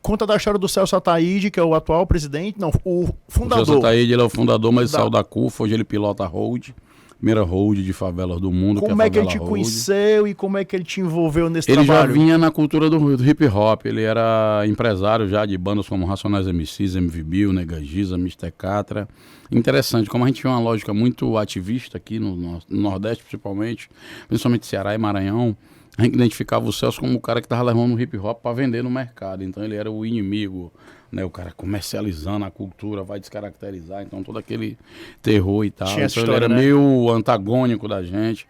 Conta da história do Celso Ataíde, que é o atual presidente, não, o fundador. O Celso Ataíde, ele é o fundador, mas saiu da CUFA, hoje ele pilota a Road, primeira Road de favelas do mundo. Como é que ele te conheceu e como é que ele te envolveu nesse trabalho? Ele já vinha na cultura do hip hop, ele era empresário já de bandas como Racionais MCs, MV Bill, Nega Giza, Mr. Catra. Interessante, como a gente tinha uma lógica muito ativista aqui no Nordeste, principalmente Ceará e Maranhão, a gente identificava o Celso como o cara que estava levando o hip hop para vender no mercado. Então ele era o inimigo, né? O cara comercializando a cultura, vai descaracterizar. Então todo aquele terror e tal. Então ele era meio antagônico da gente.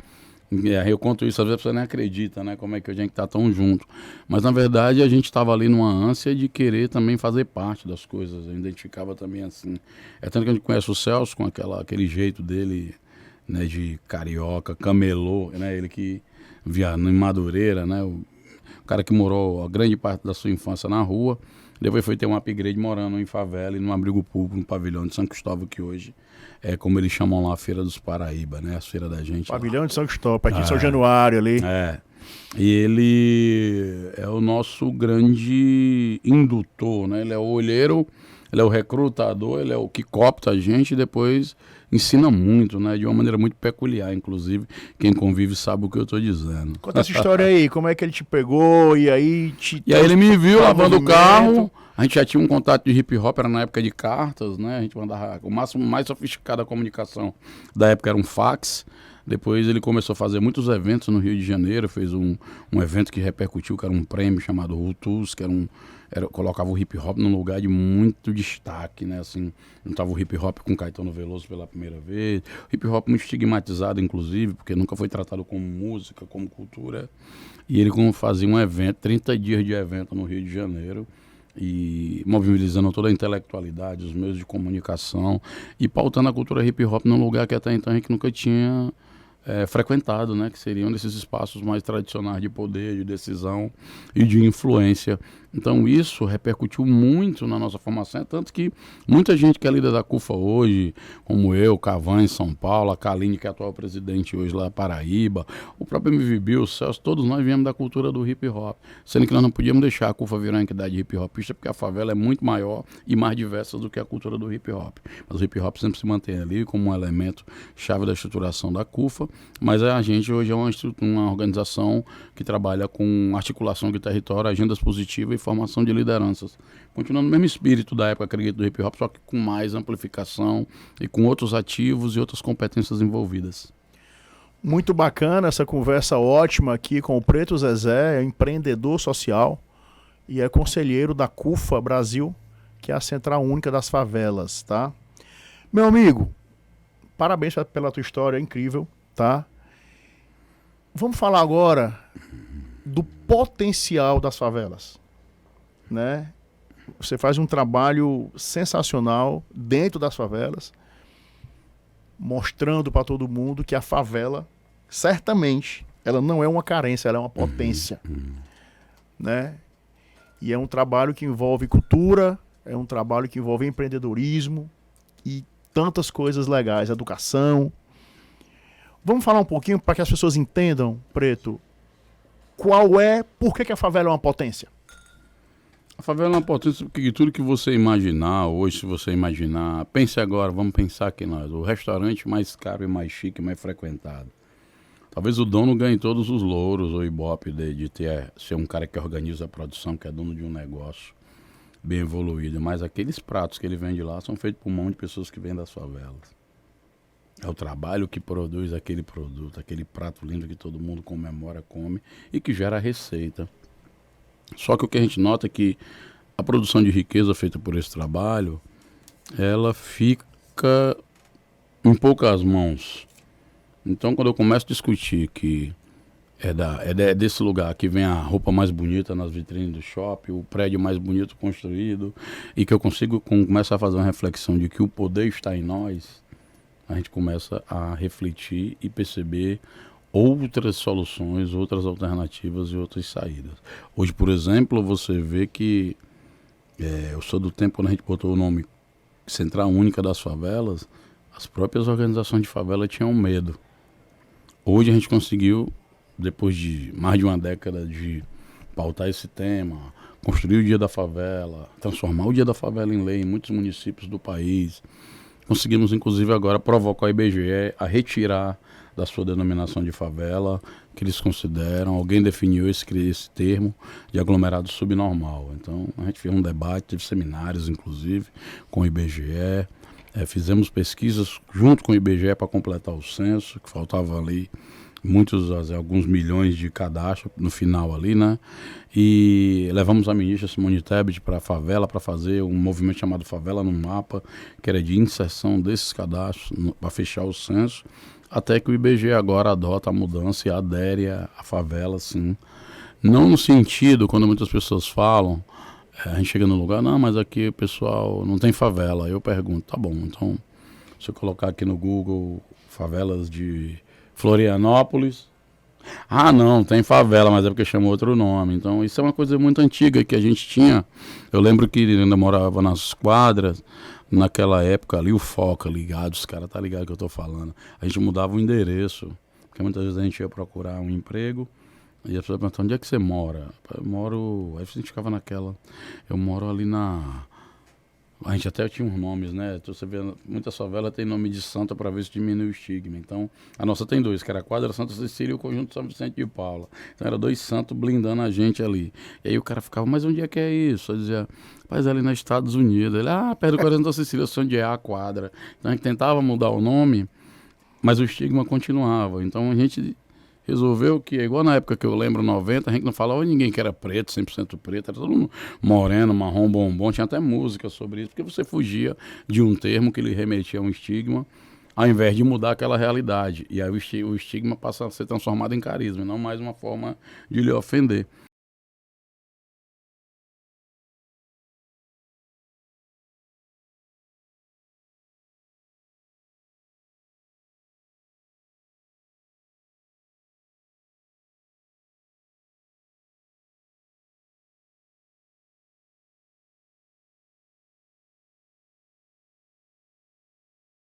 Eu conto isso, às vezes você nem acredita, né? Como é que a gente tá tão junto. Mas na verdade a gente estava ali numa ânsia de querer também fazer parte das coisas. Eu identificava também assim. É tanto que a gente conhece o Celso com aquele jeito dele, né? De carioca, camelô, né? Ele que via em Madureira, né? O cara que morou a grande parte da sua infância na rua, depois foi ter um upgrade morando em favela e num abrigo público, no pavilhão de São Cristóvão, que hoje é como eles chamam lá a Feira dos Paraíba, né? A feira da gente. Pavilhão lá de São Cristóvão, aqui em São Januário ali. E ele é o nosso grande indutor, né? Ele é o olheiro, ele é o recrutador, ele é o que copta a gente e depois ensina muito, né? De uma maneira muito peculiar, inclusive. Quem convive sabe o que eu estou dizendo. Conta essa história aí, como é que ele te pegou e aí E aí ele me viu lavando o carro, a gente já tinha um contato de hip hop, era na época de cartas, né? A gente mandava o máximo, mais sofisticada comunicação da época era um fax. Depois ele começou a fazer muitos eventos no Rio de Janeiro, fez um evento que repercutiu, que era um prêmio chamado Rutus, que colocava o hip hop num lugar de muito destaque, né? Assim, juntava o hip hop com Caetano Veloso pela primeira vez. Hip hop muito estigmatizado, inclusive, porque nunca foi tratado como música, como cultura. E ele fazia um evento, 30 dias de evento no Rio de Janeiro, e mobilizando toda a intelectualidade, os meios de comunicação, e pautando a cultura hip hop num lugar que até então a gente nunca tinha frequentado, né? Que seriam desses espaços mais tradicionais de poder, de decisão e de influência. Então isso repercutiu muito na nossa formação, tanto que muita gente que é líder da CUFA hoje, como eu, Cavan em São Paulo, a Kaline, que é a atual presidente hoje lá Paraíba, o próprio MV Bill, o Celso, todos nós viemos da cultura do hip hop, sendo que nós não podíamos deixar a CUFA virar uma entidade hip hopista, porque a favela é muito maior e mais diversa do que a cultura do hip hop. Mas o hip hop sempre se mantém ali como um elemento chave da estruturação da CUFA, mas a gente hoje é uma organização que trabalha com articulação de território, agendas positivas e formação de lideranças. Continuando no mesmo espírito da época, acredito, do hip hop, só que com mais amplificação e com outros ativos e outras competências envolvidas. Muito bacana essa conversa ótima aqui com o Preto Zezé, é empreendedor social e é conselheiro da CUFA Brasil, que é a Central Única das Favelas, tá? Meu amigo, parabéns pela tua história, é incrível, tá? Vamos falar agora do potencial das favelas, né? Você faz um trabalho sensacional dentro das favelas, mostrando para todo mundo que a favela, certamente, ela não é uma carência, ela é uma potência, né? E é um trabalho que envolve cultura, é um trabalho que envolve empreendedorismo e tantas coisas legais, educação. Vamos falar um pouquinho para que as pessoas entendam, Preto, por que a favela é uma potência? A favela é uma potência porque tudo que você imaginar, hoje se você imaginar, pense agora, vamos pensar aqui nós, o restaurante mais caro e mais chique, mais frequentado. Talvez o dono ganhe todos os louros ou ibope de ser um cara que organiza a produção, que é dono de um negócio bem evoluído, mas aqueles pratos que ele vende lá são feitos por mão de pessoas que vêm das favelas. É o trabalho que produz aquele produto, aquele prato lindo que todo mundo comemora, come e que gera receita. Só que o que a gente nota é que a produção de riqueza feita por esse trabalho, ela fica em poucas mãos. Então, quando eu começo a discutir que é desse lugar que vem a roupa mais bonita nas vitrines do shopping, o prédio mais bonito construído, e que eu consigo começar a fazer uma reflexão de que o poder está em nós, a gente começa a refletir e perceber outras soluções, outras alternativas e outras saídas. Hoje, por exemplo, você vê que eu sou do tempo quando a gente botou o nome Central Única das Favelas, as próprias organizações de favela tinham medo. Hoje a gente conseguiu, depois de mais de uma década de pautar esse tema, construir o Dia da Favela, transformar o Dia da Favela em lei em muitos municípios do país. Conseguimos, inclusive, agora provocar o IBGE a retirar da sua denominação de favela, que eles consideram, alguém definiu esse termo de aglomerado subnormal. Então, a gente fez um debate, teve seminários, inclusive, com o IBGE, fizemos pesquisas junto com o IBGE para completar o censo, que faltava ali alguns milhões de cadastros no final ali, né? E levamos a ministra Simone Tebet para a favela para fazer um movimento chamado Favela no Mapa, que era de inserção desses cadastros para fechar o censo, até que o IBGE agora adota a mudança e adere à favela, assim. Não no sentido, quando muitas pessoas falam, a gente chega no lugar, não, mas aqui o pessoal não tem favela. Aí eu pergunto, tá bom, então se eu colocar aqui no Google favelas de Florianópolis, não, tem favela, mas é porque chamou outro nome. Então isso é uma coisa muito antiga que a gente tinha. Eu lembro que ainda morava nas quadras, naquela época ali, o Foca ligado, os caras tá ligado que eu tô falando. A gente mudava o endereço, porque muitas vezes a gente ia procurar um emprego, e a pessoa perguntava, onde é que você mora? Eu moro, aí a gente ficava eu moro ali a gente até tinha uns nomes, né? Então, você vê, muitas favelas tem nome de santa para ver se diminui o estigma. Então, a nossa tem 2, que era a Quadra Santa Cecília e o Conjunto São Vicente de Paula. Então, era 2 santos blindando a gente ali. E aí o cara ficava, mas onde é que é isso? Eu dizia, rapaz, ali nos Estados Unidos. Ele, perto do Quadra Santa Cecília, eu sei onde é a quadra. Então, a gente tentava mudar o nome, mas o estigma continuava. Então, a gente resolveu que, igual na época que eu lembro, 90, a gente não falava ninguém que era preto, 100% preto, era todo mundo moreno, marrom, bombom, tinha até música sobre isso, porque você fugia de um termo que lhe remetia a um estigma, ao invés de mudar aquela realidade. E aí o estigma passa a ser transformado em carisma, não mais uma forma de lhe ofender.